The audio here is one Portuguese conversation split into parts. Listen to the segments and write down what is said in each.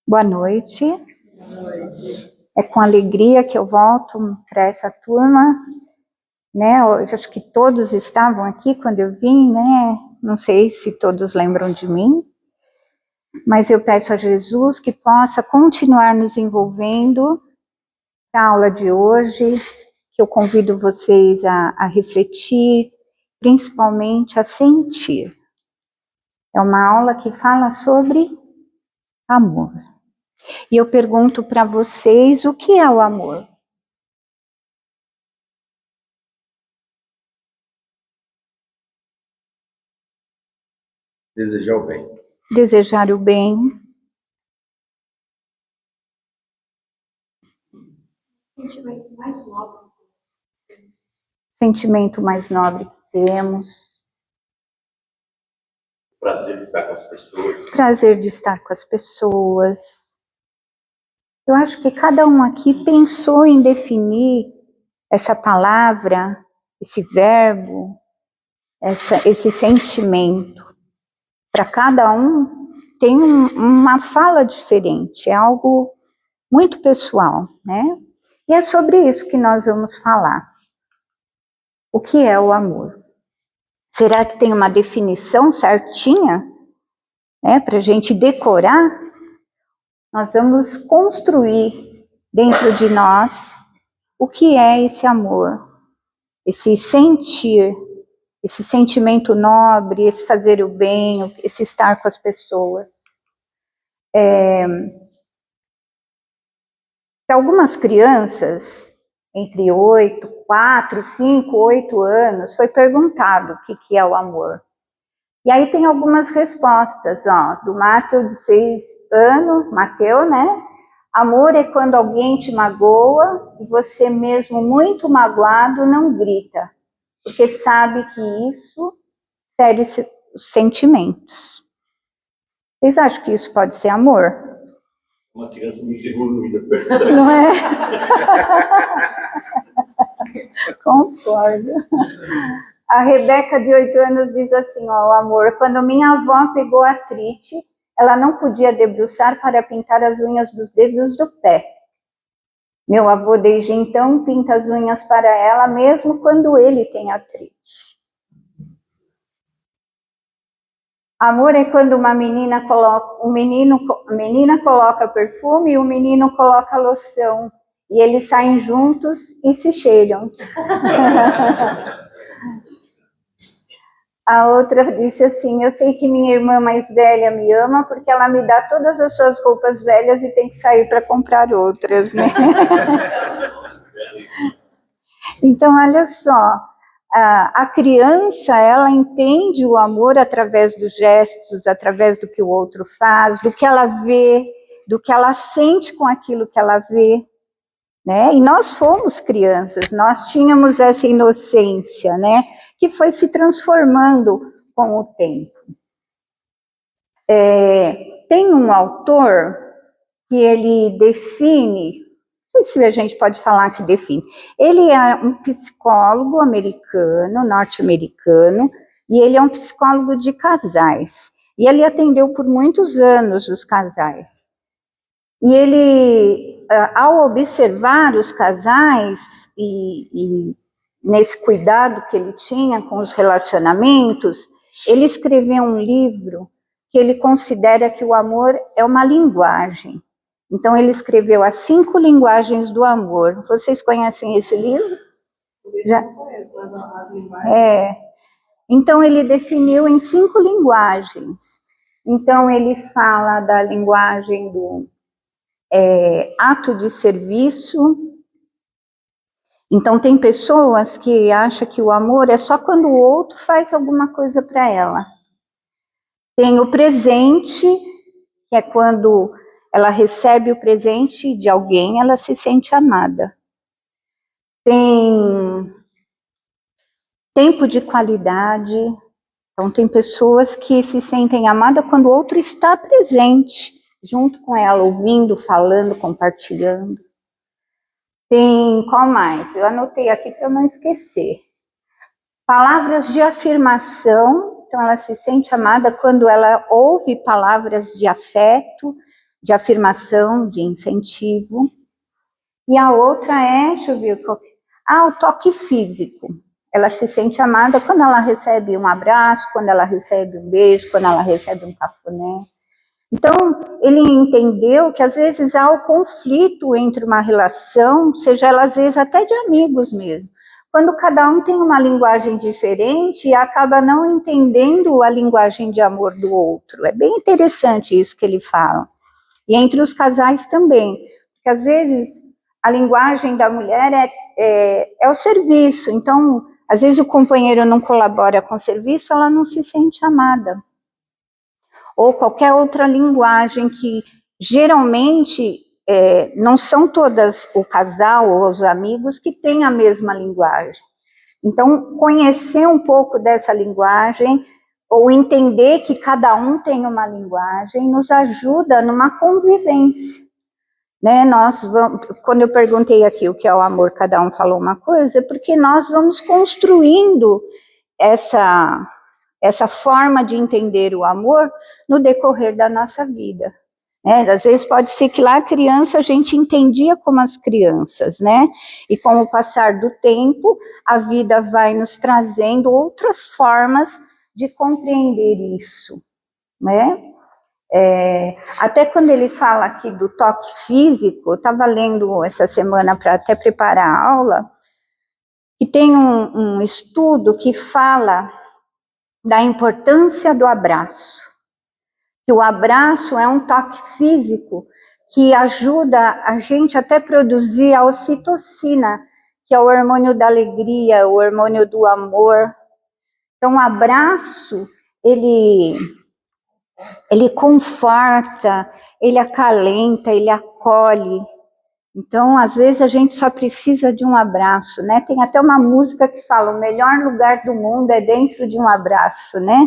Boa noite. É com alegria que eu volto para essa turma, né? Eu acho que todos estavam aqui quando eu vim, né? Não sei se todos lembram de mim, mas eu peço a Jesus que possa continuar nos envolvendo na aula de hoje, que eu convido vocês a refletir, principalmente a sentir. É uma aula que fala sobre amor. E eu pergunto para vocês, o que é o amor? Desejar o bem. Desejar o bem. Sentimento mais nobre. Sentimento mais nobre que temos. Prazer de estar com as pessoas. Prazer de estar com as pessoas. Eu acho que cada um aqui pensou em definir essa palavra, esse verbo, esse sentimento. Para cada um tem uma fala diferente, é algo muito pessoal, né? E é sobre isso que nós vamos falar. O que é o amor? Será que tem uma definição certinha, né, para a gente decorar? Nós vamos construir dentro de nós o que é esse amor, esse sentir, esse sentimento nobre, esse fazer o bem, esse estar com as pessoas. Para algumas crianças, entre 4, 5, 8 anos, foi perguntado o que é o amor. E aí tem algumas respostas, ó, do Mateus de 6 anos, Mateus, né? Amor é quando alguém te magoa e você mesmo muito magoado não grita, porque sabe que isso fere os sentimentos. Vocês acham que isso pode ser amor? Uma criança muito evoluída. Não é? Concordo. A Rebeca, de 8 anos, diz assim, ó, o amor, quando minha avó pegou artrite, ela não podia debruçar para pintar as unhas dos dedos do pé. Meu avô, desde então, pinta as unhas para ela, mesmo quando ele tem artrite. Amor é quando uma menina coloca, a menina coloca perfume e o menino coloca loção. E eles saem juntos e se cheiram. A outra disse assim, eu sei que minha irmã mais velha me ama porque ela me dá todas as suas roupas velhas e tem que sair para comprar outras, né? Então, olha só, a criança, ela entende o amor através dos gestos, através do que o outro faz, do que ela vê, do que ela sente com aquilo que ela vê, né? E nós fomos crianças, nós tínhamos essa inocência, né? Que foi se transformando com o tempo. Tem um autor que ele define, não sei se a gente pode falar que define, ele é um psicólogo americano, norte-americano, e ele é um psicólogo de casais. E ele atendeu por muitos anos os casais. E ele, ao observar os casais e nesse cuidado que ele tinha com os relacionamentos, ele escreveu um livro que ele considera que o amor é uma linguagem. Então, ele escreveu as 5 linguagens do amor. Vocês conhecem esse livro? Já? Então, ele definiu em 5 linguagens. Então, ele fala da linguagem do ato de serviço. Então, tem pessoas que acham que o amor é só quando o outro faz alguma coisa para ela. Tem o presente, que é quando ela recebe o presente de alguém, ela se sente amada. Tem tempo de qualidade. Então, tem pessoas que se sentem amadas quando o outro está presente, junto com ela, ouvindo, falando, compartilhando. Tem, qual mais? Eu anotei aqui para eu não esquecer. Palavras de afirmação. Então, ela se sente amada quando ela ouve palavras de afeto, de afirmação, de incentivo. E a outra é, deixa eu ver, o toque físico. Ela se sente amada quando ela recebe um abraço, quando ela recebe um beijo, quando ela recebe um cafuné. Então, ele entendeu que às vezes há o conflito entre uma relação, seja ela às vezes até de amigos mesmo, quando cada um tem uma linguagem diferente e acaba não entendendo a linguagem de amor do outro. É bem interessante isso que ele fala. E entre os casais também, porque às vezes a linguagem da mulher é o serviço, então às vezes o companheiro não colabora com o serviço, ela não se sente amada. Ou qualquer outra linguagem que geralmente não são todas o casal ou os amigos que têm a mesma linguagem. Então, conhecer um pouco dessa linguagem, ou entender que cada um tem uma linguagem, nos ajuda numa convivência. Né? Quando eu perguntei aqui o que é o amor, cada um falou uma coisa, porque nós vamos construindo essa forma de entender o amor no decorrer da nossa vida. Né? Às vezes pode ser que lá criança a gente entendia como as crianças, né? E com o passar do tempo, a vida vai nos trazendo outras formas de compreender isso, né? Até quando ele fala aqui do toque físico, eu estava lendo essa semana para até preparar a aula, e tem um estudo que fala da importância do abraço. Que o abraço é um toque físico que ajuda a gente até produzir a ocitocina, que é o hormônio da alegria, o hormônio do amor. Então, o abraço, ele conforta, ele acalenta, ele acolhe. Então, às vezes, a gente só precisa de um abraço, né? Tem até uma música que fala, o melhor lugar do mundo é dentro de um abraço, né?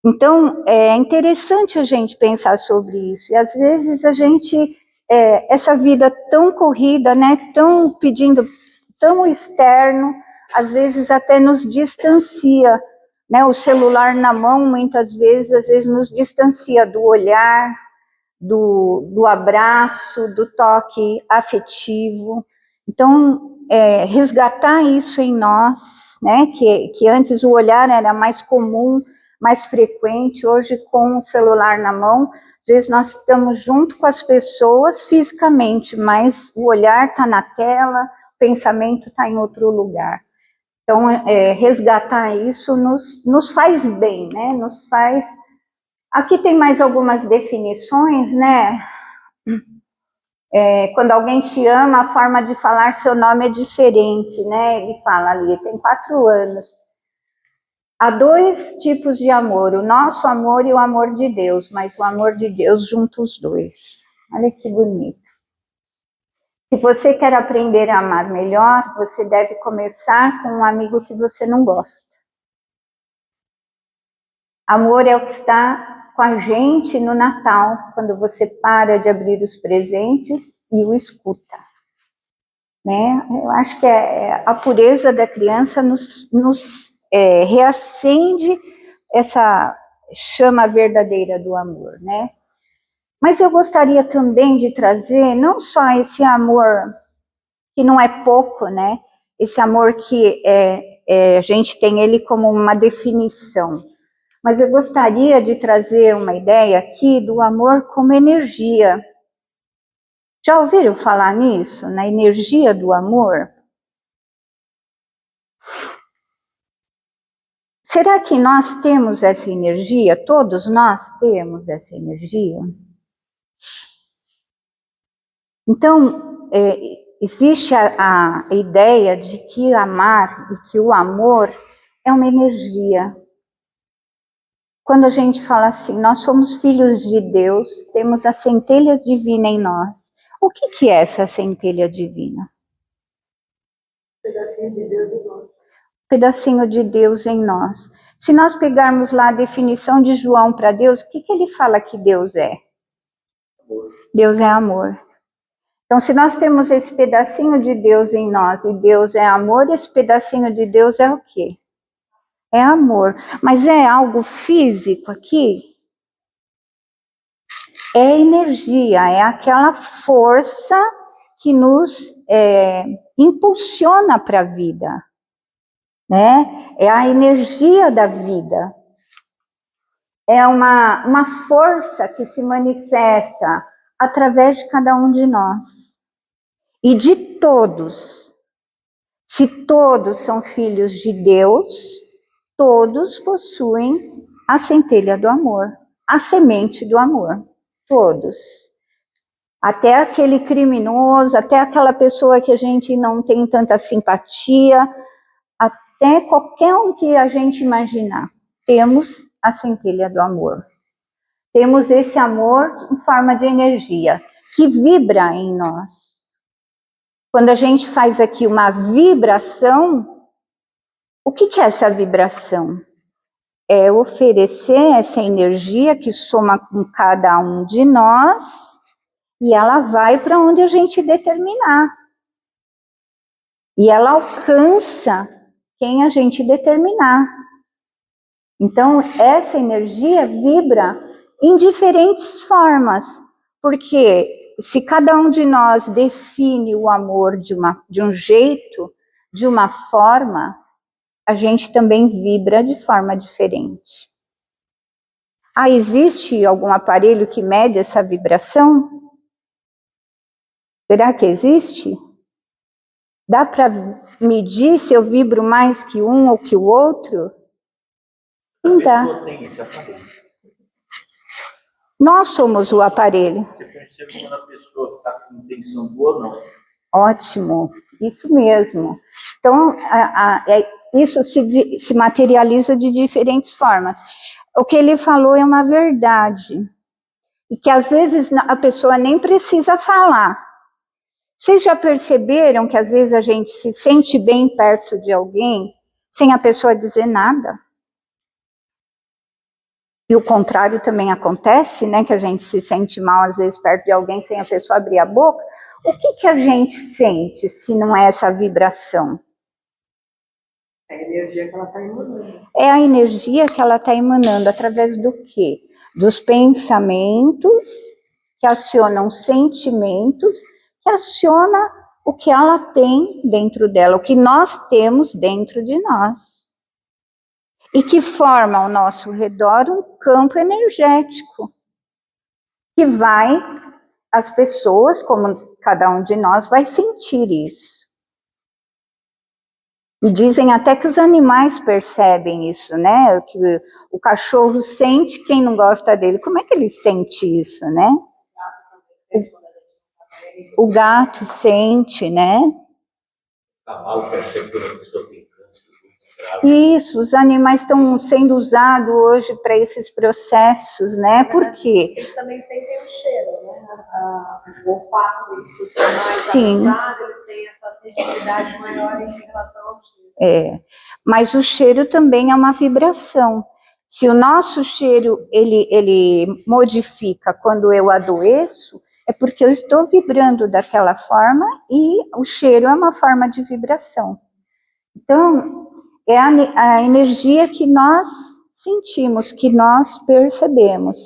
Então, é interessante a gente pensar sobre isso. E, às vezes, a gente, essa vida tão corrida, né? Tão pedindo, tão externo, às vezes até nos distancia, né? O celular na mão, muitas vezes, às vezes nos distancia do olhar, do abraço, do toque afetivo. Então, resgatar isso em nós, né? Que antes o olhar era mais comum, mais frequente, hoje com o celular na mão, às vezes nós estamos junto com as pessoas fisicamente, mas o olhar está na tela, o pensamento está em outro lugar. Então, resgatar isso nos faz bem, né? Nos faz... Aqui tem mais algumas definições, né? Quando alguém te ama, a forma de falar seu nome é diferente, né? Ele fala ali, tem 4 anos. Há 2 tipos de amor, o nosso amor e o amor de Deus, mas o amor de Deus junta os 2. Olha que bonito. Se você quer aprender a amar melhor, você deve começar com um amigo que você não gosta. Amor é o que está com a gente no Natal, quando você para de abrir os presentes e o escuta. Né? Eu acho que a pureza da criança nos reacende essa chama verdadeira do amor, né? Mas eu gostaria também de trazer não só esse amor que não é pouco, né? Esse amor que a gente tem ele como uma definição, mas eu gostaria de trazer uma ideia aqui do amor como energia. Já ouviram falar nisso, na energia do amor? Será que nós temos essa energia? Todos nós temos essa energia? Então, existe a ideia de que amar e que o amor é uma energia. Quando a gente fala assim, nós somos filhos de Deus, temos a centelha divina em nós. O que é essa centelha divina? Pedacinho de Deus em nós. Pedacinho de Deus em nós. Se nós pegarmos lá a definição de João para Deus, o que ele fala que Deus é? Amor. Deus é amor. Então, se nós temos esse pedacinho de Deus em nós e Deus é amor, esse pedacinho de Deus é o quê? É amor. Mas é algo físico aqui? é energia, é aquela força que nos impulsiona para a vida, né? É a energia da vida. É uma força que se manifesta através de cada um de nós. E de todos. Se todos são filhos de Deus, todos possuem a centelha do amor, a semente do amor. Todos. Até aquele criminoso, até aquela pessoa que a gente não tem tanta simpatia, até qualquer um que a gente imaginar, temos a centelha do amor. Temos esse amor em forma de energia, que vibra em nós. Quando a gente faz aqui uma vibração, o que é essa vibração? É oferecer essa energia que soma com cada um de nós, e ela vai para onde a gente determinar. E ela alcança quem a gente determinar. Então, essa energia vibra em diferentes formas, porque se cada um de nós define o amor de um jeito, de uma forma, a gente também vibra de forma diferente. Ah, existe algum aparelho que mede essa vibração? Será que existe? Dá para medir se eu vibro mais que um ou que o outro? Não dá. A pessoa tem esse aparelho. Nós somos o aparelho. Você percebe quando a pessoa está com intenção boa ou não? Ótimo, isso mesmo. Então, isso se materializa de diferentes formas. O que ele falou é uma verdade. E que às vezes a pessoa nem precisa falar. Vocês já perceberam que às vezes a gente se sente bem perto de alguém sem a pessoa dizer nada? E o contrário também acontece, né? Que a gente se sente mal às vezes perto de alguém sem a pessoa abrir a boca. O que a gente sente se não é essa vibração? É a energia que ela está emanando. É a energia que ela está emanando através do quê? Dos pensamentos que acionam sentimentos, que aciona o que ela tem dentro dela, o que nós temos dentro de nós. E que forma ao nosso redor um campo energético, que vai, as pessoas, como cada um de nós, vai sentir isso. E dizem até que os animais percebem isso, né? Que o cachorro sente quem não gosta dele. Como é que ele sente isso, né? O gato sente, né? O cavalo percebe quando a pessoa tem câncer. Isso, os animais estão sendo usados hoje para esses processos, né? Por quê? Eles também sentem o cheiro, né? O olfato deles, os mais Sim. avançados, eles têm essa sensibilidade maior em relação ao cheiro. Mas o cheiro também é uma vibração. Se o nosso cheiro ele modifica quando eu adoeço, é porque eu estou vibrando daquela forma e o cheiro é uma forma de vibração. Então, é a energia que nós sentimos, que nós percebemos.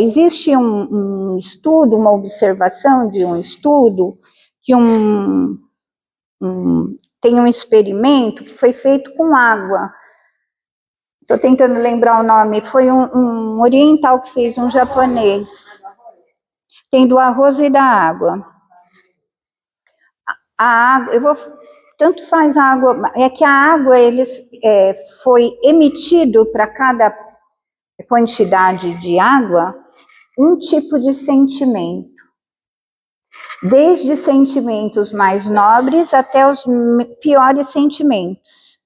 Existe um estudo, uma observação de um estudo, que tem um experimento que foi feito com água. Estou tentando lembrar o nome, foi um oriental que fez, um japonês. Tem do arroz e da água. A água, tanto faz a água, é que a água foi emitido para cada quantidade de água um tipo de sentimento. Desde sentimentos mais nobres até os piores sentimentos.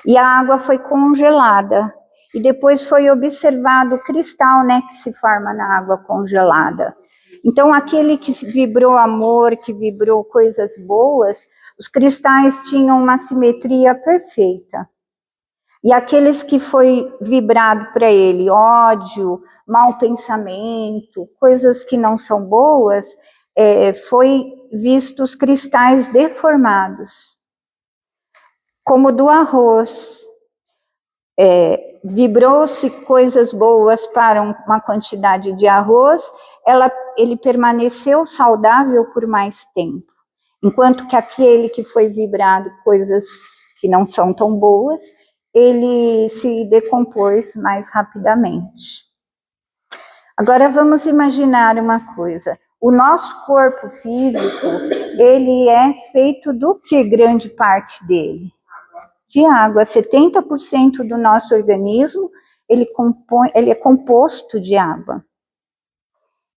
E a água foi congelada. E depois foi observado o cristal, né, que se forma na água congelada. Então, aquele que vibrou amor, que vibrou coisas boas, os cristais tinham uma simetria perfeita. E aqueles que foi vibrado para ele ódio, mau pensamento, coisas que não são boas, foi visto os cristais deformados. Como do arroz. vibrou-se coisas boas para uma quantidade de arroz, ele permaneceu saudável por mais tempo. Enquanto que aquele que foi vibrado coisas que não são tão boas, ele se decompôs mais rapidamente. Agora vamos imaginar uma coisa. O nosso corpo físico, ele é feito do que grande parte dele? De água. 70% do nosso organismo, ele é composto de água.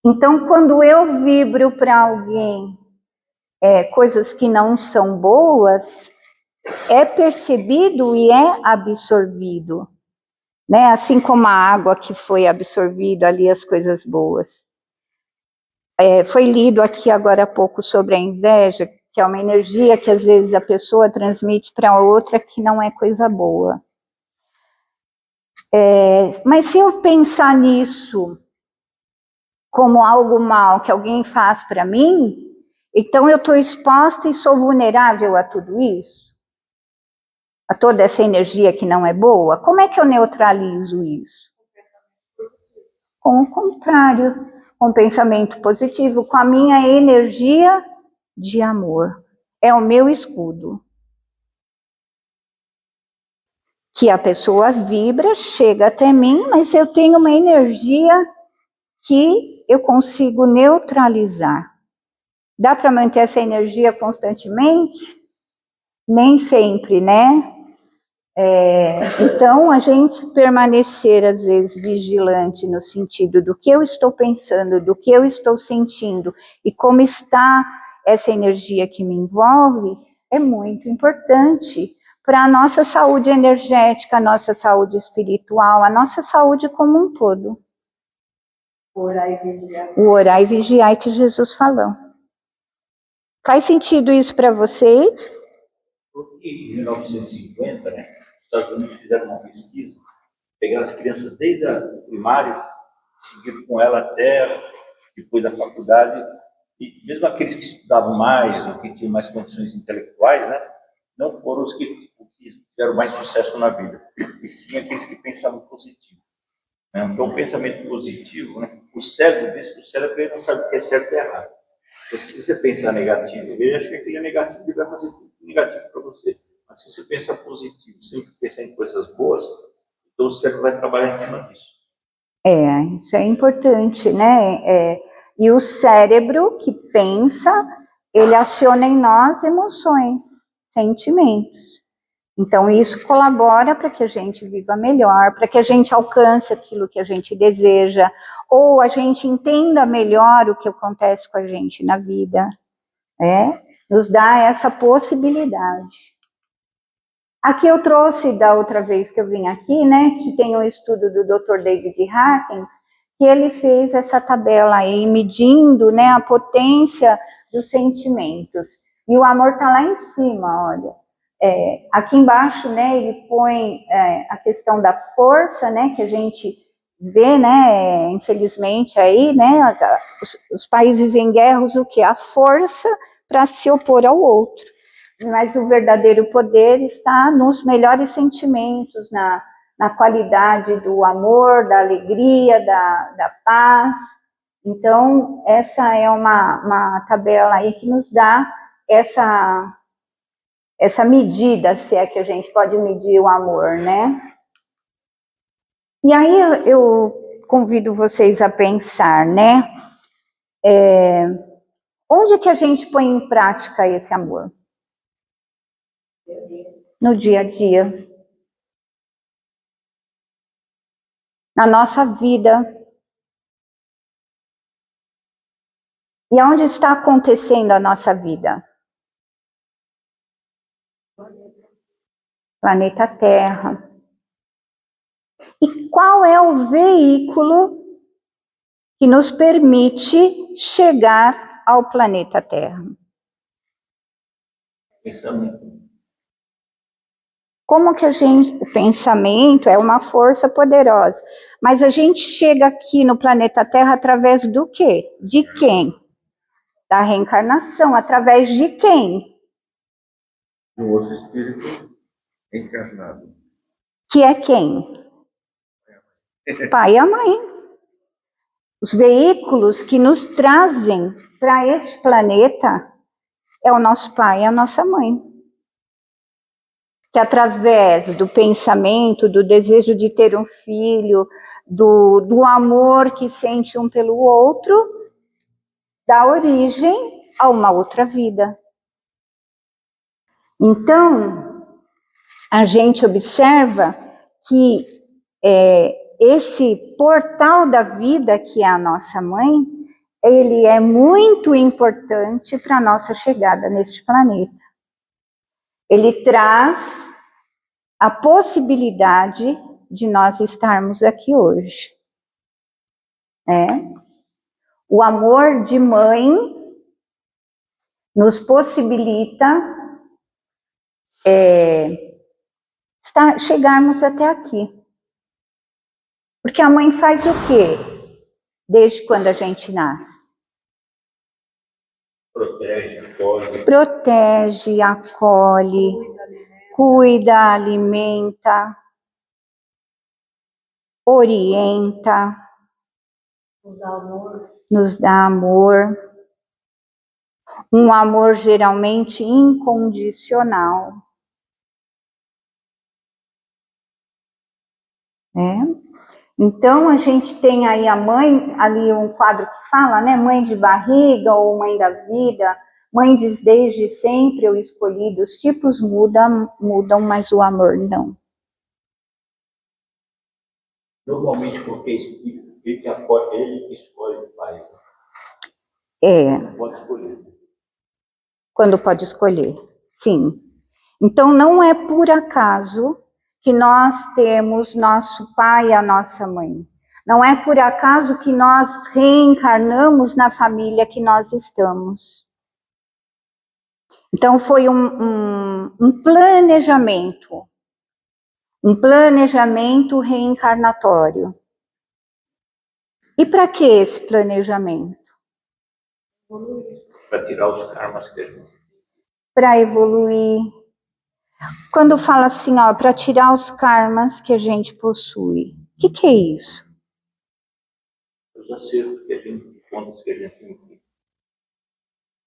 Então, quando eu vibro para alguém coisas que não são boas, é percebido e é absorvido, né? Assim como a água que foi absorvida ali, as coisas boas. Foi lido aqui agora há pouco sobre a inveja, que é uma energia que às vezes a pessoa transmite para outra que não é coisa boa. Mas se eu pensar nisso como algo mal que alguém faz para mim, então eu estou exposta e sou vulnerável a tudo isso? A toda essa energia que não é boa? Como é que eu neutralizo isso? Com o contrário, com pensamento positivo, com a minha energia de amor. É o meu escudo. Que a pessoa vibra, chega até mim, mas eu tenho uma energia que eu consigo neutralizar. Dá para manter essa energia constantemente? Nem sempre, né? Então, a gente permanecer, às vezes, vigilante no sentido do que eu estou pensando, do que eu estou sentindo e como está essa energia que me envolve, é muito importante para a nossa saúde energética, a nossa saúde espiritual, a nossa saúde como um todo. Orar e vigiar. O orar e vigiar que Jesus falou. Faz sentido isso para vocês? Porque em 1950, né, os Estados Unidos fizeram uma pesquisa, pegaram as crianças desde o primário, seguiram com ela até depois da faculdade, e mesmo aqueles que estudavam mais ou que tinham mais condições intelectuais, né, não foram os que tiveram mais sucesso na vida, e sim aqueles que pensavam positivo. Né? Então, o pensamento positivo, né, o cérebro diz que o cérebro ele não sabe o que é certo e errado. Então, se você pensar negativo, ele acha que aquele é negativo, ele vai fazer tudo negativo para você. Mas se você pensar positivo, sempre pensar em coisas boas, então o cérebro vai trabalhar em cima disso. Isso é importante, né? E o cérebro que pensa, ele aciona em nós emoções, sentimentos. Então, isso colabora para que a gente viva melhor, para que a gente alcance aquilo que a gente deseja, ou a gente entenda melhor o que acontece com a gente na vida, né? Nos dá essa possibilidade. Aqui eu trouxe da outra vez que eu vim aqui, né, que tem um estudo do Dr. David Hawkins, que ele fez essa tabela aí, medindo, né, a potência dos sentimentos. E o amor está lá em cima, olha. Aqui embaixo, né, ele põe a questão da força, né, que a gente vê, né, infelizmente aí, né, os países em guerra usam o quê? A força para se opor ao outro. Mas o verdadeiro poder está nos melhores sentimentos, na qualidade do amor, da alegria, da paz. Então, essa é uma tabela aí que nos dá essa medida, se é que a gente pode medir o amor, né? E aí eu convido vocês a pensar, né? Onde que a gente põe em prática esse amor? No dia a dia. Na nossa vida. E onde está acontecendo a nossa vida? Planeta Terra. E qual é o veículo que nos permite chegar ao planeta Terra? Pensamento. Como que o pensamento é uma força poderosa, mas a gente chega aqui no planeta Terra através do quê? De quem? Da reencarnação, através de quem? Um outro espírito encarnado. que é quem? O pai e a mãe. Os veículos que nos trazem para este planeta é o nosso pai e a nossa mãe. Que através do pensamento, do desejo de ter um filho, do amor que sente um pelo outro, dá origem a uma outra vida. Então, a gente observa que esse portal da vida, que é a nossa mãe, ele é muito importante para a nossa chegada neste planeta. Ele traz a possibilidade de nós estarmos aqui hoje. O amor de mãe nos possibilita chegarmos até aqui. Porque a mãe faz o quê? Desde quando a gente nasce? Protege, acolhe. Protege, acolhe, cuida, alimenta, orienta, nos dá amor. Um amor geralmente incondicional. Então, a gente tem aí a mãe, ali um quadro que fala, né? Mãe de barriga ou mãe da vida. Mãe diz desde sempre eu escolhi, os tipos mudam, mas o amor não. Normalmente porque ele que apoia, ele que escolhe o pai. Não pode escolher. Quando pode escolher, sim. Então, não é por acaso que nós temos nosso pai e a nossa mãe. Não é por acaso que nós reencarnamos na família que nós estamos. Então, foi um planejamento reencarnatório. E para que esse planejamento? Para tirar os karmas que a gente... Para evoluir. Quando fala assim, para tirar os karmas que a gente possui. O que é isso? Os acertos que a gente, contas que a gente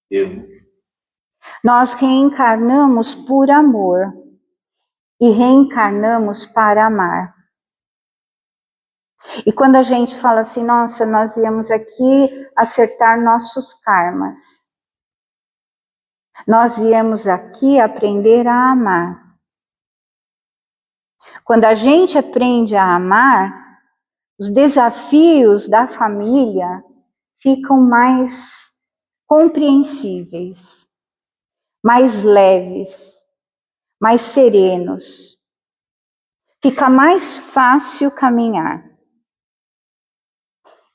tem. Nós reencarnamos por amor e reencarnamos para amar. E quando a gente fala assim, nossa, nós viemos aqui acertar nossos karmas. Nós viemos aqui aprender a amar. Quando a gente aprende a amar, os desafios da família ficam mais compreensíveis, mais leves, mais serenos. Fica mais fácil caminhar.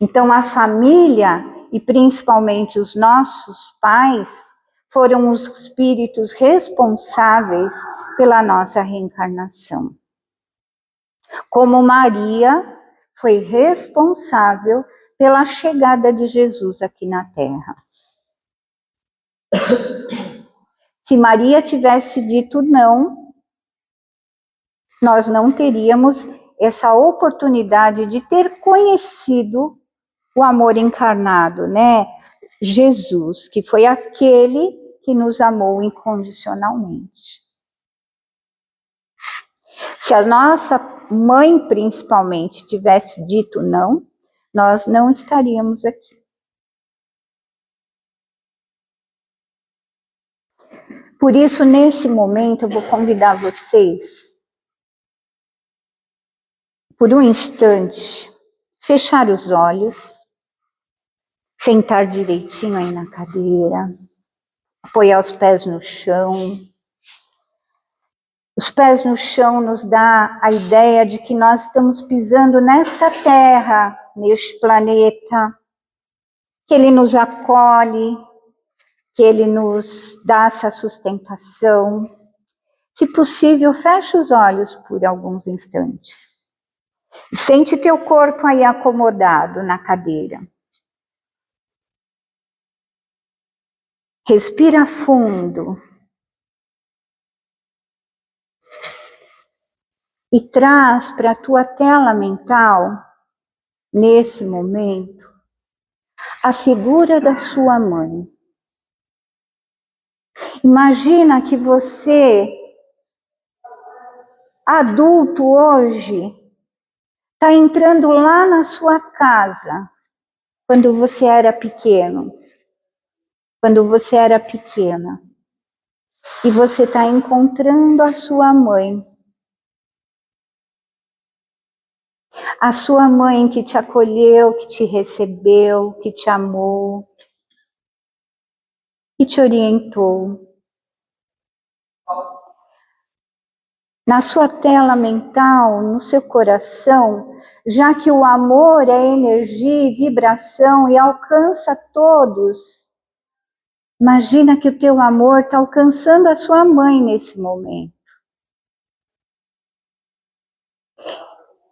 Então, a família, e principalmente os nossos pais, foram os espíritos responsáveis pela nossa reencarnação. Como Maria foi responsável pela chegada de Jesus aqui na Terra. Se Maria tivesse dito não, nós não teríamos essa oportunidade de ter conhecido o amor encarnado, né? Jesus, que foi aquele que nos amou incondicionalmente. Se a nossa mãe, principalmente, tivesse dito não, nós não estaríamos aqui. Por isso, nesse momento, eu vou convidar vocês, por um instante, fechar os olhos, sentar direitinho aí na cadeira, apoiar os pés no chão. Os pés no chão nos dá a ideia de que nós estamos pisando nesta terra, neste planeta, que ele nos acolhe, que ele nos dá essa sustentação. Se possível, feche os olhos por alguns instantes. Sente teu corpo aí acomodado na cadeira. Respira fundo. e traz para a tua tela mental, nesse momento, a figura da sua mãe. Imagina que você, adulto hoje, está entrando lá na sua casa, quando você era pequeno, quando você era pequena, e você está encontrando a sua mãe. A sua mãe que te acolheu, que te recebeu, que te amou, que te orientou. Na sua tela mental, no seu coração, já que o amor é energia e vibração e alcança todos, imagina que o teu amor está alcançando a sua mãe nesse momento.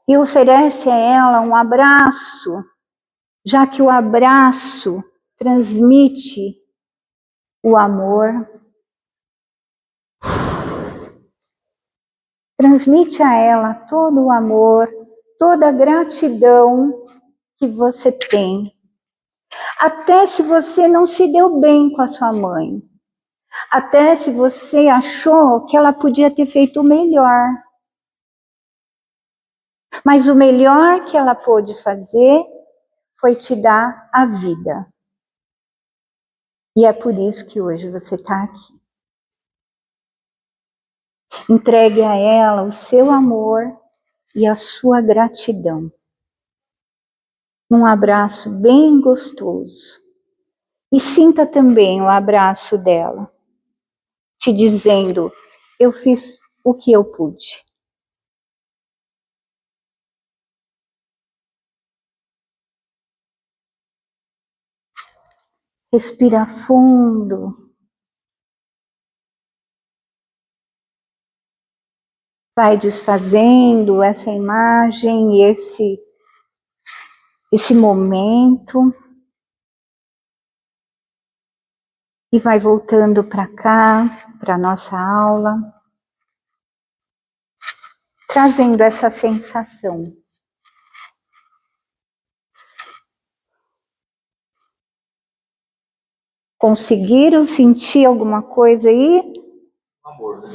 E oferece a ela um abraço, já que o abraço transmite o amor. Transmite a ela todo o amor, toda a gratidão que você tem. Até se você não se deu bem com a sua mãe. Até se você achou que ela podia ter feito o melhor. Mas o melhor que ela pôde fazer foi te dar a vida. E é por isso que hoje você está aqui. Entregue a ela o seu amor e a sua gratidão. Um abraço bem gostoso. E sinta também o abraço dela, te dizendo, eu fiz o que eu pude. Respira fundo. Vai desfazendo essa imagem e esse momento. E vai voltando para cá, para a nossa aula. Trazendo essa sensação. Conseguiram sentir alguma coisa aí? Amor, né?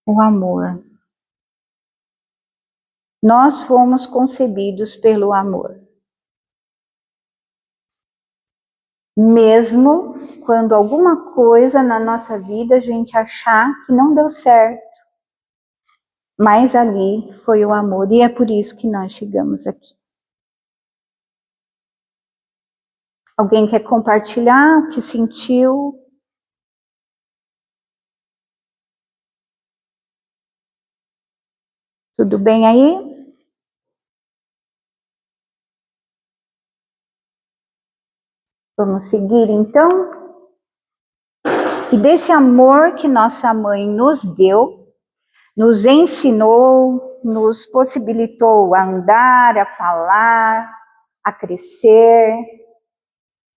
O amor. Nós fomos concebidos pelo amor. Mesmo quando alguma coisa na nossa vida a gente achar que não deu certo. Mas ali foi o amor e é por isso que nós chegamos aqui. Alguém quer compartilhar o que sentiu? Tudo bem aí? Vamos seguir então? E desse amor que nossa mãe nos deu, nos ensinou, nos possibilitou a andar, a falar, a crescer,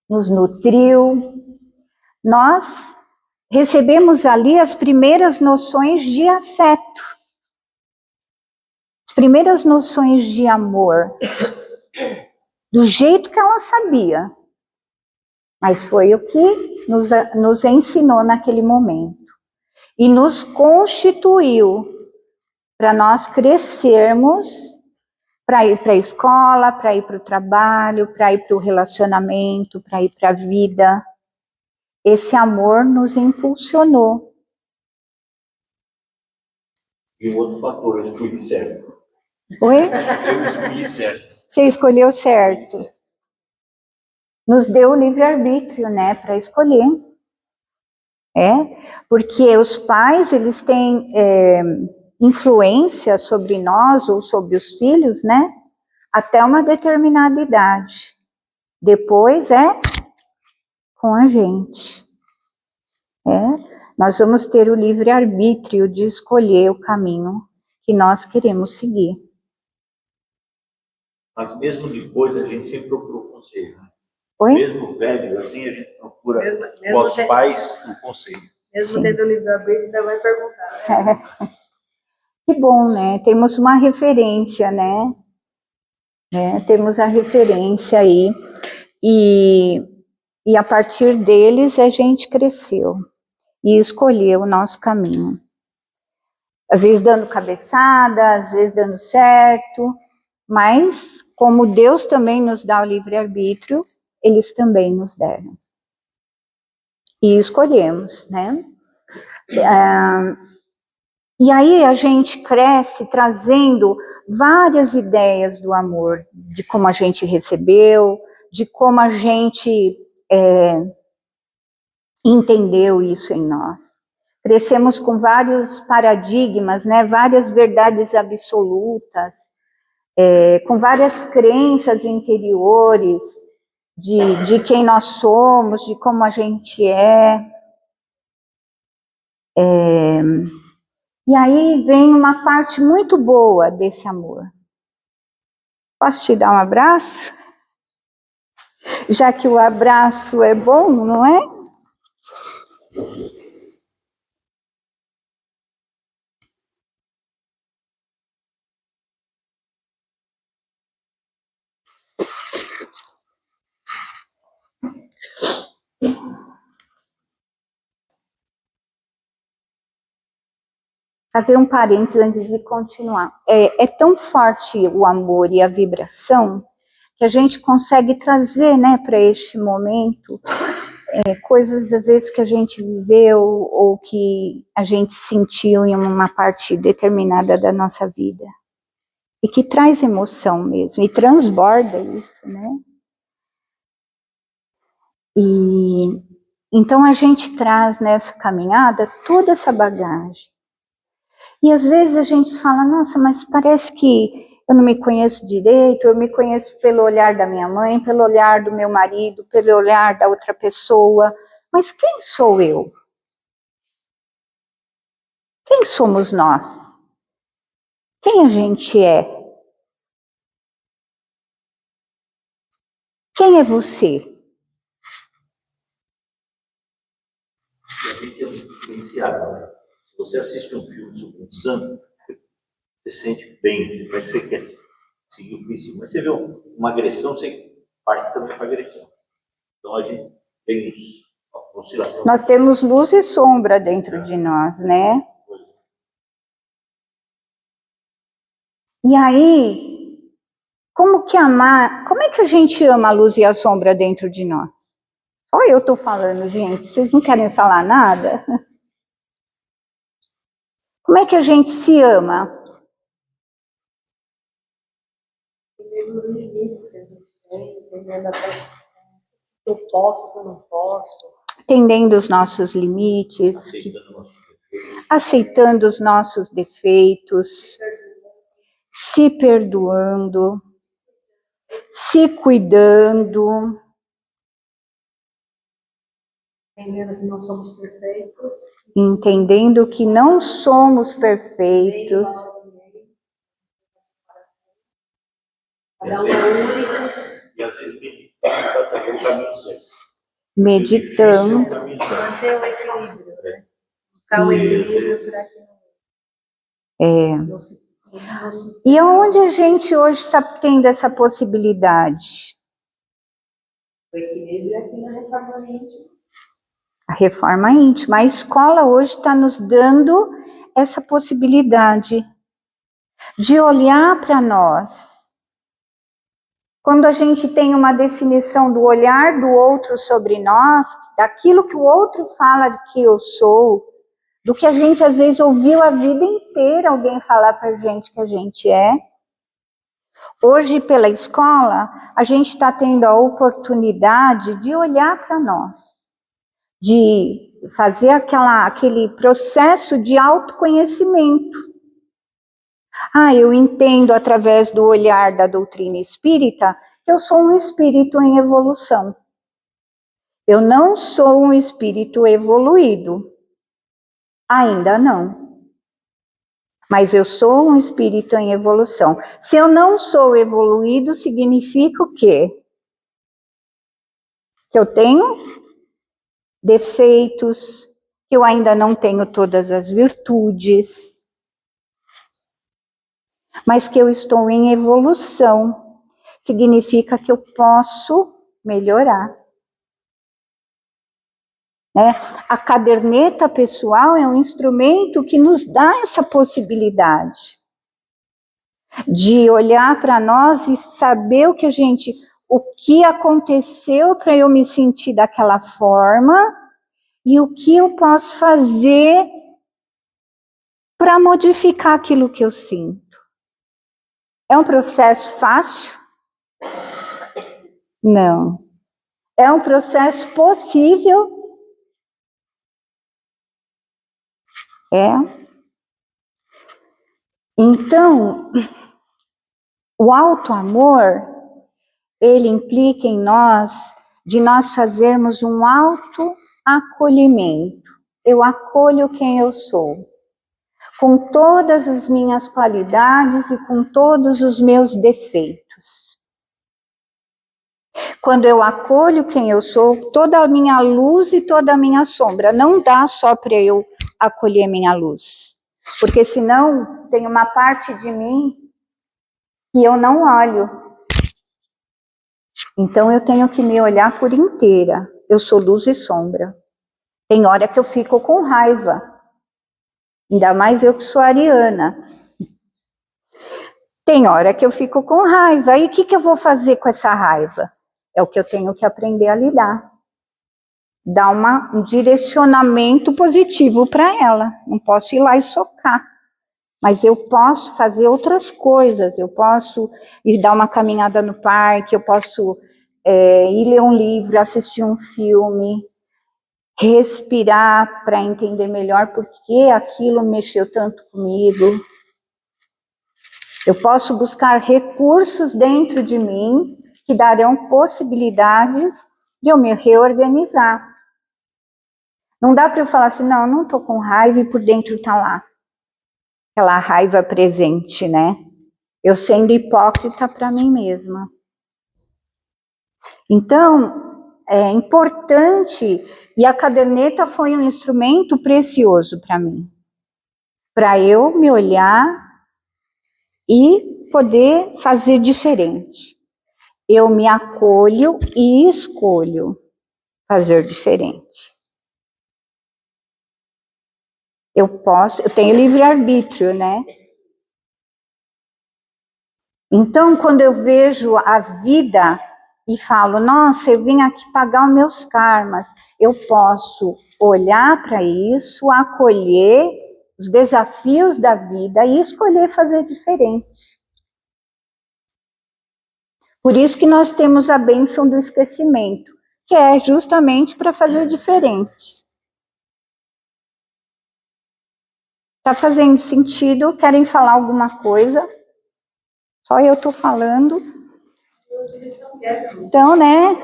nos nutriu, nós recebemos ali as primeiras noções de afeto, as primeiras noções de amor, do jeito que ela sabia, mas foi o que nos ensinou naquele momento e nos constituiu para nós crescermos, para ir para a escola, para ir para o trabalho, para ir para o relacionamento, para ir para a vida. Esse amor nos impulsionou. E o outro fator, eu escolhi certo. Oi? Eu escolhi certo. Você escolheu certo. Nos deu o livre-arbítrio, né, para escolher. Porque os pais, eles têm influência sobre nós ou sobre os filhos, né, até uma determinada idade. Depois é com a gente. Nós vamos ter o livre-arbítrio de escolher o caminho que nós queremos seguir. Mas mesmo depois a gente sempre procura o conselho. Né? Oi? Mesmo velho, assim a gente procura com os pais o conselho. Mesmo tendo livre-arbítrio, ainda vai perguntar. Né? Que bom, né? Temos uma referência, né? Temos a referência aí. E a partir deles a gente cresceu e escolheu o nosso caminho. Às vezes dando cabeçada, às vezes dando certo, mas como Deus também nos dá o livre-arbítrio, eles também nos deram. E escolhemos, né? E aí a gente cresce trazendo várias ideias do amor, de como a gente recebeu, de como a gente entendeu isso em nós. Crescemos com vários paradigmas, né, várias verdades absolutas, com várias crenças interiores de quem nós somos, de como a gente é. E aí vem uma parte muito boa desse amor. Posso te dar um abraço? Já que o abraço é bom, não é? Fazer um parênteses antes de continuar. É tão forte o amor e a vibração que a gente consegue trazer, né, para este momento coisas às vezes que a gente viveu ou que a gente sentiu em uma parte determinada da nossa vida e que traz emoção mesmo e transborda isso, né? E então a gente traz nessa caminhada toda essa bagagem. E às vezes a gente fala, nossa, mas parece que eu não me conheço direito, eu me conheço pelo olhar da minha mãe, pelo olhar do meu marido, pelo olhar da outra pessoa. Mas quem sou eu? Quem somos nós? Quem a gente é? Quem é você? E a gente é influenciado, né? Se você assiste um filme sobre um santo, você sente bem, mas você quer seguir o princípio. Mas você vê uma agressão, você parte também para a agressão. Então a gente tem uma oscilação. Nós temos luz e sombra dentro de nós, né? E aí, como é que a gente ama a luz e a sombra dentro de nós? Só eu estou falando, gente, vocês não querem falar nada? Como é que a gente se ama? Entendendo os limites que a gente tem, entendendo até o que eu posso, o que eu não posso. Entendendo os nossos limites, aceitando os nossos defeitos, se perdoando, se cuidando. Entendendo que não somos perfeitos. Entendendo que não somos perfeitos. Cada um é único. E às vezes meditando para saber o caminho certo. Meditando. Manter o equilíbrio, né? Buscar o equilíbrio para que E aonde a gente hoje está tendo essa possibilidade? o equilíbrio é aqui na reforma íntima. A reforma íntima. A escola hoje está nos dando essa possibilidade de olhar para nós. Quando a gente tem uma definição do olhar do outro sobre nós, daquilo que o outro fala de que eu sou, do que a gente às vezes ouviu a vida inteira alguém falar para a gente que a gente é. Hoje, pela escola, a gente está tendo a oportunidade de olhar para nós, de fazer aquele processo de autoconhecimento. Eu entendo através do olhar da doutrina espírita que eu sou um espírito em evolução. Eu não sou um espírito evoluído. Ainda não. Mas eu sou um espírito em evolução. Se eu não sou evoluído, significa o quê? Que eu tenho defeitos, que eu ainda não tenho todas as virtudes. mas que eu estou em evolução. Significa que eu posso melhorar. Né? A caderneta pessoal é um instrumento que nos dá essa possibilidade de olhar para nós e saber o que aconteceu para eu me sentir daquela forma e o que eu posso fazer para modificar aquilo que eu sinto. É um processo fácil? Não. É um processo possível? É. Então, o auto-amor, ele implica em nós, de nós fazermos um auto-acolhimento. Eu acolho quem eu sou, com todas as minhas qualidades e com todos os meus defeitos. Quando eu acolho quem eu sou, toda a minha luz e toda a minha sombra, não dá só para eu acolher minha luz, porque senão tem uma parte de mim que eu não olho. Então eu tenho que me olhar por inteira. Eu sou luz e sombra. Tem hora que eu fico com raiva. Ainda mais eu que sou ariana. Tem hora que eu fico com raiva. E o que eu vou fazer com essa raiva? É o que eu tenho que aprender a lidar. Dar um direcionamento positivo para ela. Não posso ir lá e socar. Mas eu posso fazer outras coisas. Eu posso ir dar uma caminhada no parque. Eu posso ir ler um livro, assistir um filme. Respirar para entender melhor por que aquilo mexeu tanto comigo. Eu posso buscar recursos dentro de mim que darão possibilidades de eu me reorganizar. Não dá para eu falar assim, não, eu não estou com raiva e por dentro está lá. Aquela raiva presente, né? Eu sendo hipócrita para mim mesma. Então, é importante, e a caderneta foi um instrumento precioso para mim, para eu me olhar e poder fazer diferente. Eu me acolho e escolho fazer diferente. Eu tenho livre-arbítrio, né? Então, quando eu vejo a vida e falo, nossa, eu vim aqui pagar os meus karmas, eu posso olhar para isso, acolher os desafios da vida e escolher fazer diferente. Por isso que nós temos a bênção do esquecimento, que é justamente para fazer diferente. Está fazendo sentido? Querem falar alguma coisa? Só eu estou falando. Então, né?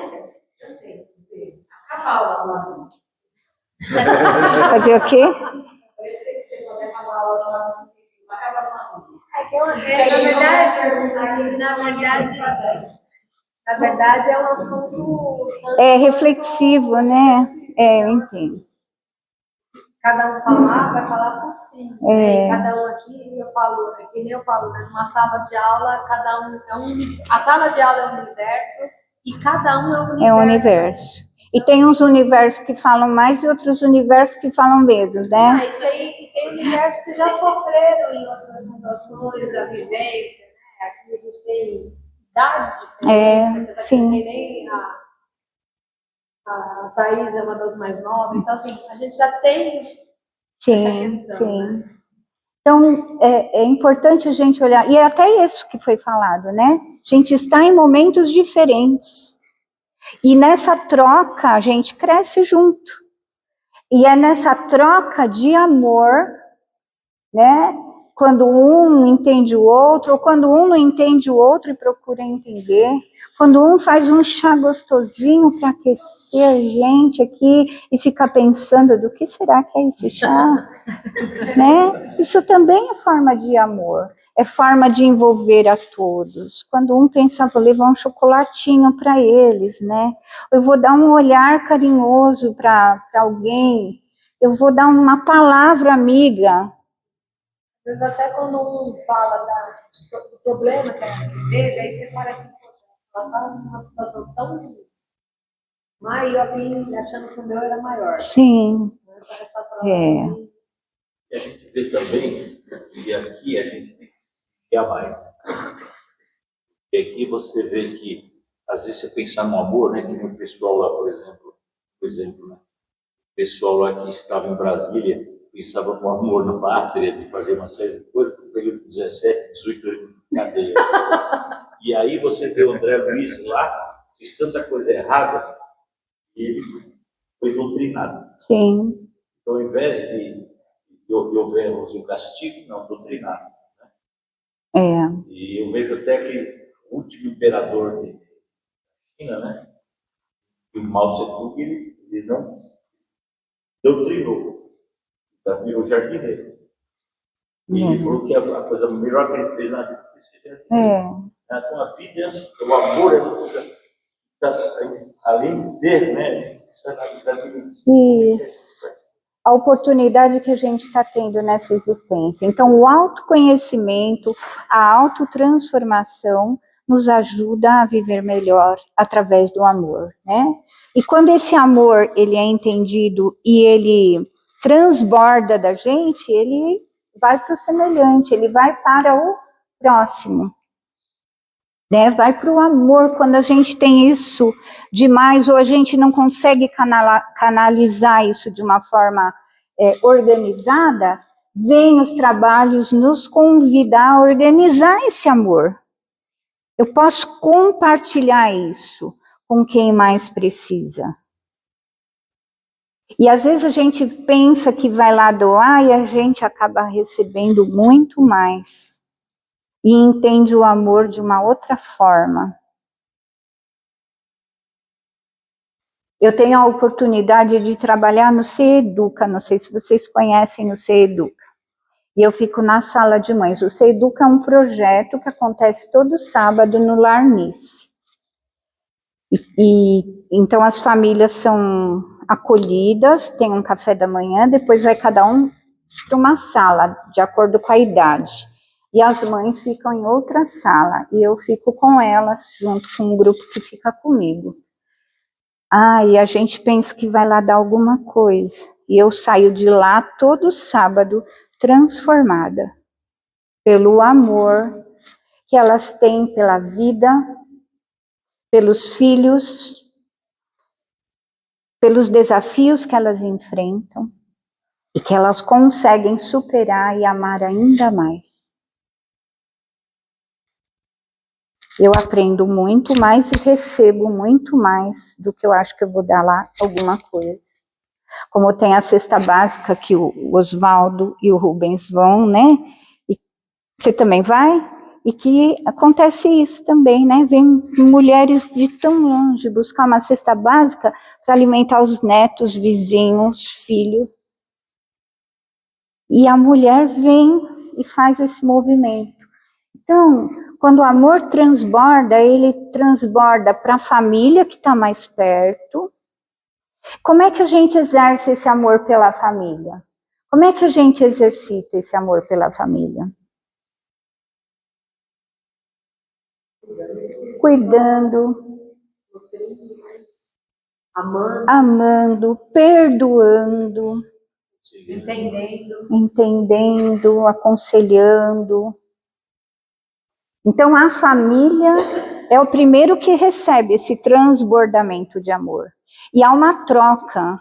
Fazer o quê? Na verdade é um assunto... É reflexivo, né? Eu entendo. Cada um vai falar por si. Né? Cada um aqui, eu falo, que nem eu falo, né? Numa sala de aula, cada um a sala de aula é um universo e cada um é um universo. É um universo. E tem uns universos que falam mais e outros universos que falam menos, né? E tem universos que já sofreram em outras situações, a vivência, né? Aqui a gente tem idades diferentes, sim. Nem a Thaís é uma das mais novas, então assim, a gente já tem essa questão. Sim. Né? Então, é importante a gente olhar, e é até isso que foi falado, né? A gente está em momentos diferentes. E nessa troca, a gente cresce junto. E é nessa troca de amor, né? Quando um entende o outro, ou quando um não entende o outro e procura entender. Quando um faz um chá gostosinho para aquecer a gente aqui e ficar pensando do que será que é esse chá, né? Isso também é forma de amor, é forma de envolver a todos. Quando um pensa, vou levar um chocolatinho para eles, né? Eu vou dar um olhar carinhoso para alguém, eu vou dar uma palavra amiga. Às vezes até quando um fala do problema que ela teve, aí você parece que ela está numa situação tão má e eu vim achando que o meu era maior. Sim. Essa É. E a gente vê também, e aqui a gente tem que criar mais. E aqui você vê que, às vezes, você pensar no amor, né? Que o pessoal lá, por exemplo, né? O pessoal lá que estava em Brasília pensava no amor na pátria, de fazer uma série de coisas, com período de 17, 18 anos de cadeia. E aí você vê o André Luiz lá, fez tanta coisa errada, e ele foi doutrinado. Sim. Então, ao invés de houvermos o castigo, não, doutrinado. É. E eu vejo até que o último imperador de China, né, o Mao Tse-tung, ele não doutrinou, ele virou jardineiro. E ele falou que a coisa melhor que ele fez na vida foi ser jardineiro. Então a vida, o amor é uma coisa, além de ter, né, isso é na vida. A oportunidade que a gente está tendo nessa existência. Então, o autoconhecimento, a autotransformação nos ajuda a viver melhor através do amor, né? E quando esse amor, ele é entendido e ele transborda da gente, ele vai para o semelhante, ele vai para o próximo. Né? Vai para o amor. Quando a gente tem isso demais, ou a gente não consegue canalizar isso de uma forma organizada, vem os trabalhos nos convidar a organizar esse amor. Eu posso compartilhar isso com quem mais precisa. E às vezes a gente pensa que vai lá doar e a gente acaba recebendo muito mais. E entende o amor de uma outra forma. Eu tenho a oportunidade de trabalhar no CEDUCA, não sei se vocês conhecem o CEDUCA. E eu fico na sala de mães. O CEDUCA é um projeto que acontece todo sábado no Lar Nice. Então as famílias são acolhidas, tem um café da manhã, depois vai cada um para uma sala, de acordo com a idade. E as mães ficam em outra sala, e eu fico com elas, junto com um grupo que fica comigo. E a gente pensa que vai lá dar alguma coisa. E eu saio de lá todo sábado transformada pelo amor que elas têm pela vida, pelos filhos, pelos desafios que elas enfrentam e que elas conseguem superar e amar ainda mais. Eu aprendo muito mais e recebo muito mais do que eu acho que eu vou dar lá alguma coisa. Como tem a cesta básica que o Oswaldo e o Rubens vão, né? E você também vai? E que acontece isso também, né? Vem mulheres de tão longe buscar uma cesta básica para alimentar os netos, vizinhos, filhos. E a mulher vem e faz esse movimento. Então, quando o amor transborda, ele transborda para a família que está mais perto. Como é que a gente exerce esse amor pela família? Como é que a gente exercita esse amor pela família? Cuidando, amando, perdoando, entendendo, aconselhando. Então, a família é o primeiro que recebe esse transbordamento de amor. E há uma troca.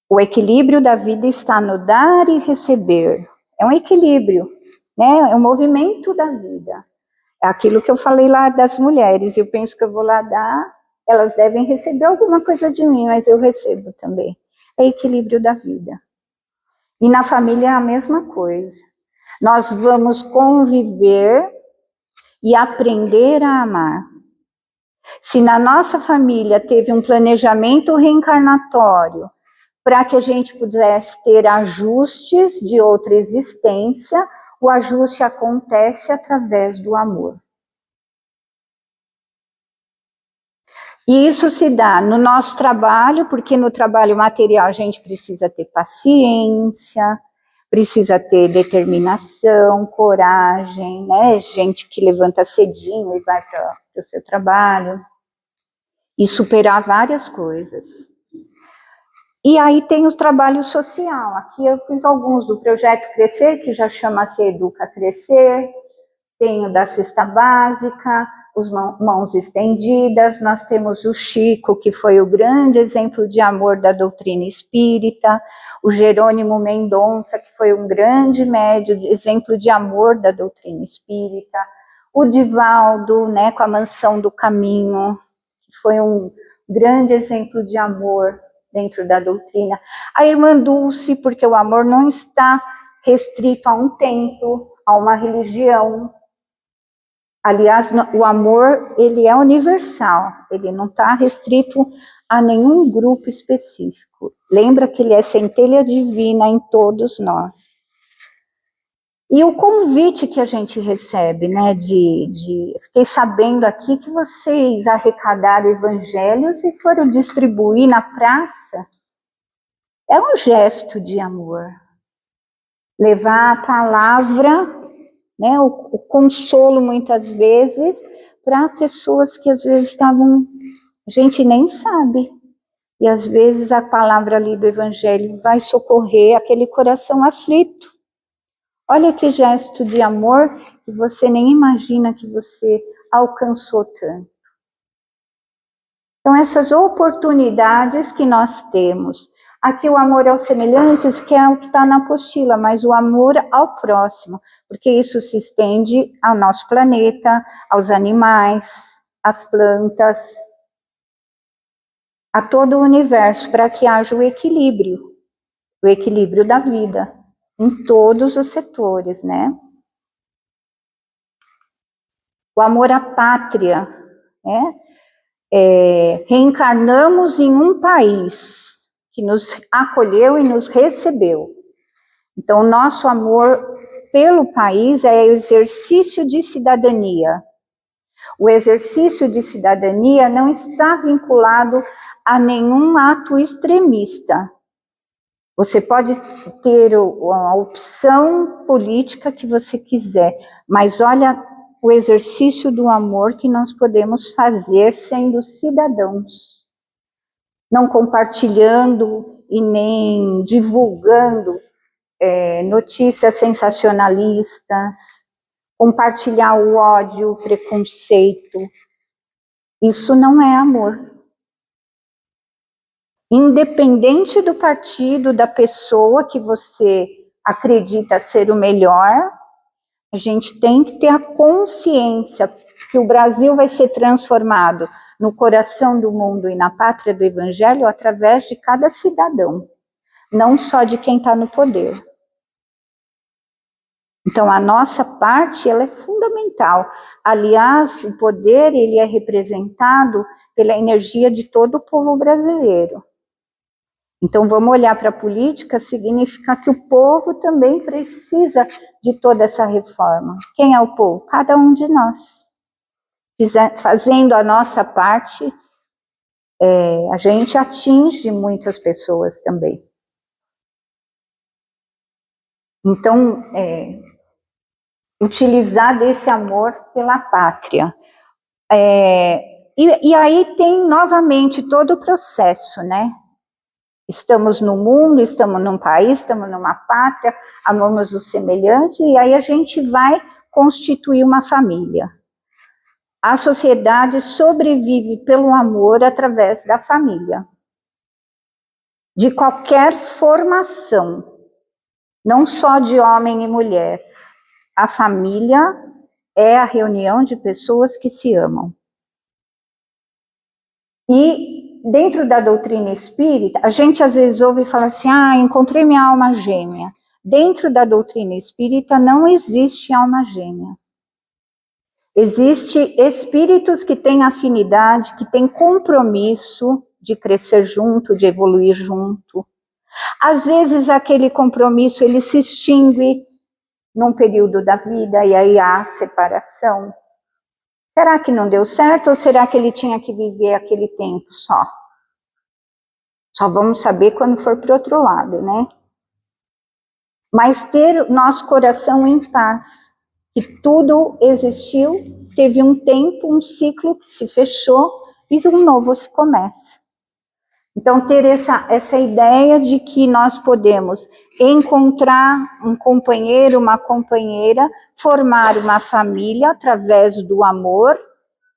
O equilíbrio da vida está no dar e receber. É um equilíbrio, né? É um movimento da vida. É aquilo que eu falei lá das mulheres. Eu penso que eu vou lá dar, elas devem receber alguma coisa de mim, mas eu recebo também. É equilíbrio da vida. E na família é a mesma coisa. Nós vamos conviver e aprender a amar. Se na nossa família teve um planejamento reencarnatório para que a gente pudesse ter ajustes de outra existência, o ajuste acontece através do amor. E isso se dá no nosso trabalho, porque no trabalho material a gente precisa ter paciência, precisa ter determinação, coragem, né? Gente que levanta cedinho e vai para o seu trabalho, e superar várias coisas. E aí tem o trabalho social. Aqui eu fiz alguns do Projeto Crescer, que já chama-se Educa Crescer, tem o da Cesta Básica, os Mãos Estendidas, nós temos o Chico, que foi o grande exemplo de amor da doutrina espírita, o Jerônimo Mendonça, que foi um grande médium, exemplo de amor da doutrina espírita, o Divaldo, né, com a Mansão do Caminho, que foi um grande exemplo de amor dentro da doutrina, a Irmã Dulce, porque o amor não está restrito a um templo, a uma religião. Aliás, o amor, ele é universal, ele não está restrito a nenhum grupo específico. Lembra que ele é centelha divina em todos nós. E o convite que a gente recebe, né, fiquei sabendo aqui que vocês arrecadaram evangelhos e foram distribuir na praça. É um gesto de amor. Levar a palavra, né, o consolo muitas vezes, para pessoas que às vezes estavam, a gente nem sabe. E às vezes a palavra ali do evangelho vai socorrer aquele coração aflito. Olha que gesto de amor que você nem imagina que você alcançou tanto. Então, essas oportunidades que nós temos. Aqui o amor aos semelhantes, que é o que está na apostila, mas o amor ao próximo, porque isso se estende ao nosso planeta, aos animais, às plantas, a todo o universo, para que haja o equilíbrio da vida, em todos os setores, né? O amor à pátria, né? Reencarnamos em um país que nos acolheu e nos recebeu. Então, o nosso amor pelo país é exercício de cidadania. O exercício de cidadania não está vinculado a nenhum ato extremista. Você pode ter a opção política que você quiser, mas olha o exercício do amor que nós podemos fazer sendo cidadãos. Não compartilhando e nem divulgando notícias sensacionalistas, compartilhar o ódio, o preconceito. Isso não é amor. Independente do partido, da pessoa que você acredita ser o melhor, a gente tem que ter a consciência que o Brasil vai ser transformado no coração do mundo e na pátria do Evangelho através de cada cidadão, não só de quem está no poder. Então, a nossa parte, ela é fundamental. Aliás, o poder, ele é representado pela energia de todo o povo brasileiro. Então, vamos olhar para a política, significa que o povo também precisa de toda essa reforma. Quem é o povo? Cada um de nós. Fazendo a nossa parte, a gente atinge muitas pessoas também. Então, utilizar desse amor pela pátria. E aí tem novamente todo o processo, né? Estamos no mundo, estamos num país, estamos numa pátria, amamos o semelhante, e aí a gente vai constituir uma família. A sociedade sobrevive pelo amor através da família. De qualquer formação, não só de homem e mulher. A família é a reunião de pessoas que se amam. E dentro da doutrina espírita, a gente às vezes ouve falar assim, encontrei minha alma gêmea. Dentro da doutrina espírita não existe alma gêmea. Existem espíritos que têm afinidade, que têm compromisso de crescer junto, de evoluir junto. Às vezes aquele compromisso ele se extingue num período da vida e aí há separação. Será que não deu certo ou será que ele tinha que viver aquele tempo só? Só vamos saber quando for para o outro lado, né? mas ter nosso coração em paz, que tudo existiu, teve um tempo, um ciclo que se fechou e um novo se começa. Então, ter essa ideia de que nós podemos encontrar um companheiro, uma companheira, formar uma família através do amor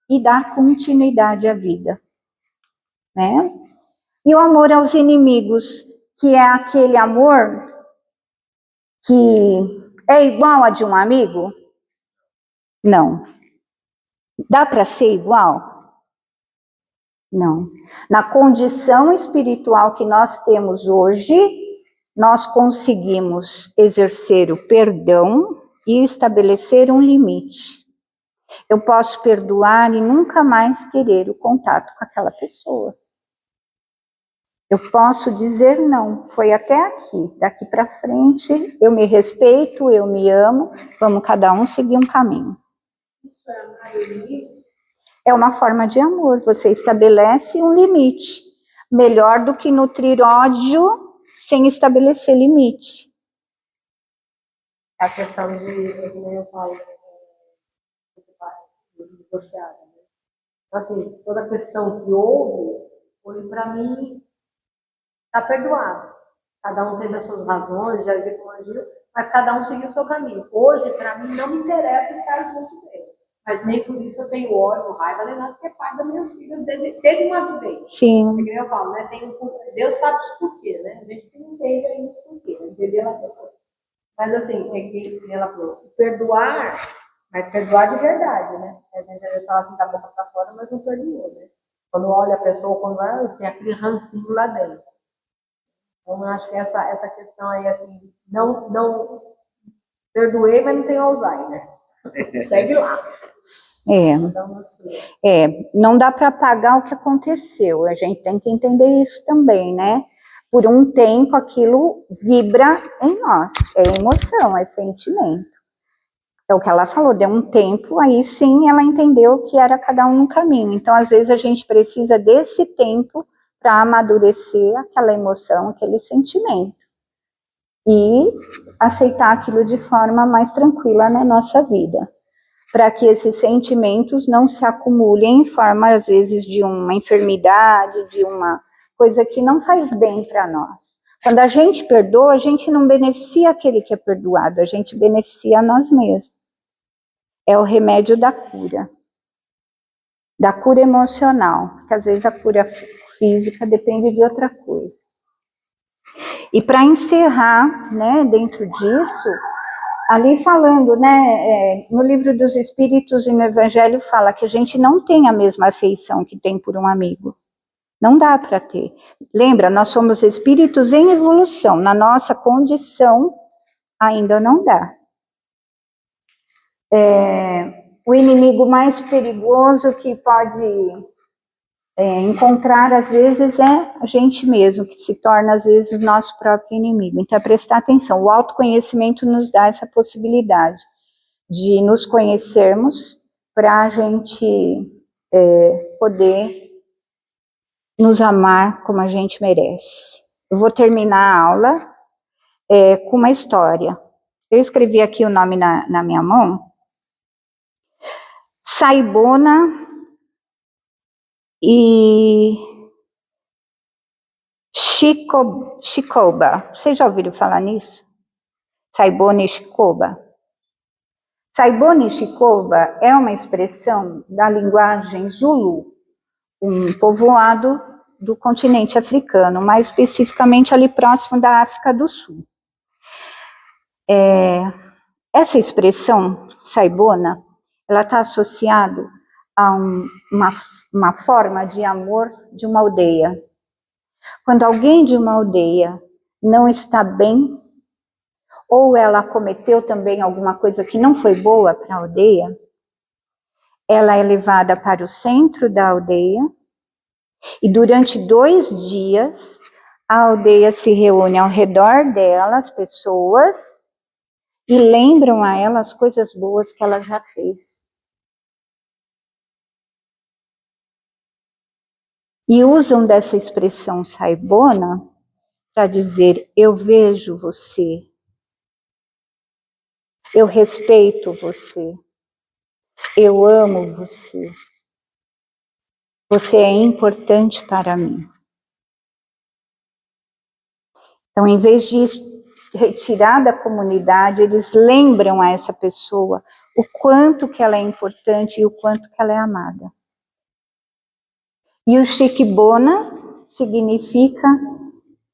e dar continuidade à vida, né? E o amor aos inimigos, que é aquele amor que é igual a de um amigo? Não. Dá para ser igual? Não. Na condição espiritual que nós temos hoje, nós conseguimos exercer o perdão e estabelecer um limite. Eu posso perdoar e nunca mais querer o contato com aquela pessoa. Eu posso dizer não, foi até aqui, daqui para frente eu me respeito, eu me amo, vamos cada um seguir um caminho. Isso é amar o inimigo? É uma forma de amor, você estabelece um limite. Melhor do que nutrir ódio sem estabelecer limite. A questão de, como eu falo, divorciada, né? Então, assim, toda a questão que houve, hoje para mim, está perdoado. Cada um teve as suas razões, já agiu como agiu, mas cada um seguiu o seu caminho. Hoje, para mim, não me interessa estar junto dele. Mas nem por isso eu tenho ódio, raiva, nem nada, porque é pai das minhas filhas teve uma vivência. Sim. É que eu falo, né? Deus sabe os porquê, né? A gente não entende ainda os porquê, entendeu? Ela depois. Mas assim, é que ela falou, perdoar, mas perdoar de verdade, né? A gente às vezes fala assim da boca para fora, mas não perdoou, né? Quando olha a pessoa, quando vai, tem aquele rancinho lá dentro. Então, eu acho que essa questão aí, assim, não perdoei, mas não tenho Alzheimer. Segue lá. Então, assim, não dá para apagar o que aconteceu, a gente tem que entender isso também, né? Por um tempo aquilo vibra em nós, é emoção, é sentimento. É o que ela falou, deu um tempo, aí sim ela entendeu que era cada um no caminho. Então, às vezes, a gente precisa desse tempo para amadurecer aquela emoção, aquele sentimento. E aceitar aquilo de forma mais tranquila na nossa vida. Para que esses sentimentos não se acumulem em forma, às vezes, de uma enfermidade, de uma coisa que não faz bem para nós. Quando a gente perdoa, a gente não beneficia aquele que é perdoado, a gente beneficia a nós mesmos. É o remédio da cura emocional, porque às vezes a cura física depende de outra coisa. E para encerrar, né, dentro disso, ali falando, né, no livro dos Espíritos e no Evangelho fala que a gente não tem a mesma afeição que tem por um amigo. Não dá para ter. Lembra, nós somos espíritos em evolução, na nossa condição ainda não dá. O inimigo mais perigoso que pode encontrar, às vezes, é a gente mesmo, que se torna, às vezes, o nosso próprio inimigo. Então, é prestar atenção. O autoconhecimento nos dá essa possibilidade de nos conhecermos para a gente poder nos amar como a gente merece. Eu vou terminar a aula com uma história. Eu escrevi aqui o nome na minha mão. Saibona e Chicoba. Vocês já ouviram falar nisso? Saibona e Chicoba. Saibona e Chicoba é uma expressão da linguagem Zulu, um povoado do continente africano, mais especificamente ali próximo da África do Sul. Essa expressão, Saibona, ela está associada a uma forma de amor de uma aldeia. Quando alguém de uma aldeia não está bem, ou ela cometeu também alguma coisa que não foi boa para a aldeia, ela é levada para o centro da aldeia, e durante 2 dias, a aldeia se reúne ao redor dela, as pessoas, e lembram a ela as coisas boas que ela já fez. E usam dessa expressão saibona para dizer, eu vejo você, Eu respeito você. Eu amo você. Você é importante para mim. Então, em vez de retirar da comunidade, eles lembram a essa pessoa o quanto que ela é importante e o quanto que ela é amada. E o Shikibona significa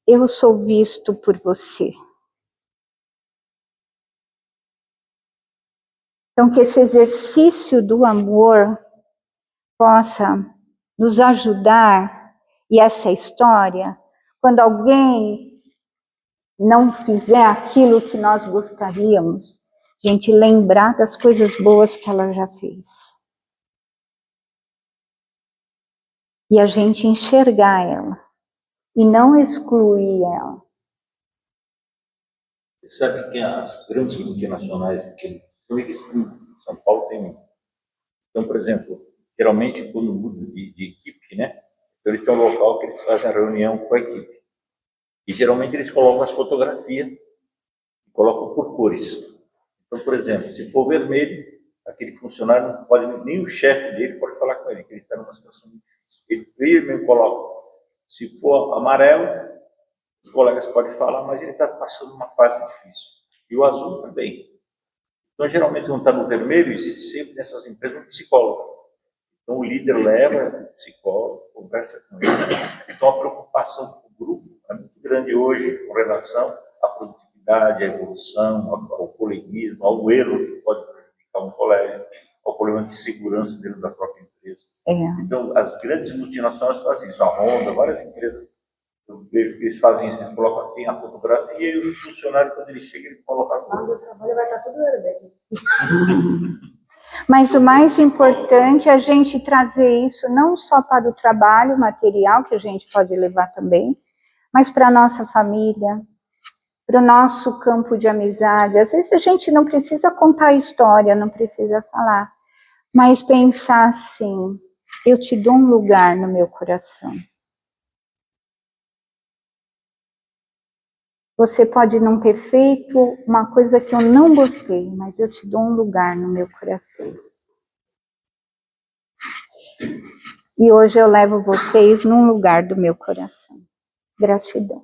eu sou visto por você. Então, que esse exercício do amor possa nos ajudar, e essa história, quando alguém não fizer aquilo que nós gostaríamos, a gente lembrar das coisas boas que ela já fez. E a gente enxergar ela, e não excluir ela. Você sabe que as grandes multinacionais, que em São Paulo tem um. Então, por exemplo, geralmente quando muda de equipe, né? Então eles têm um local que eles fazem a reunião com a equipe. E geralmente eles colocam as fotografias, colocam por cores. Então, por exemplo, se for vermelho, aquele funcionário não pode, nem o chefe dele pode falar com ele, que ele está numa situação muito difícil. Ele mesmo coloca. Se for amarelo, os colegas podem falar, mas ele está passando uma fase difícil. E o azul também. Então, geralmente, quando está no vermelho, existe sempre nessas empresas um psicólogo. Então, o líder leva o psicólogo, conversa com ele. Então, a preocupação do grupo é muito grande hoje com relação à produtividade, à evolução, ao coleguismo, ao erro que pode prejudicar um colega, ao problema de segurança dentro da própria empresa. Então, as grandes multinacionais fazem isso. A Honda, várias empresas, eu vejo que eles fazem isso, eles colocam aqui a fotografia e o funcionário, quando ele chega, ele coloca a Lá no trabalho vai estar tudo vermelho. Mas o mais importante é a gente trazer isso não só para o trabalho material, que a gente pode levar também, mas para a nossa família, para o nosso campo de amizade. Às vezes a gente não precisa contar a história, não precisa falar, mas pensar assim, eu te dou um lugar no meu coração. Você pode não ter feito uma coisa que eu não gostei, mas eu te dou um lugar no meu coração. E hoje eu levo vocês num lugar do meu coração. Gratidão.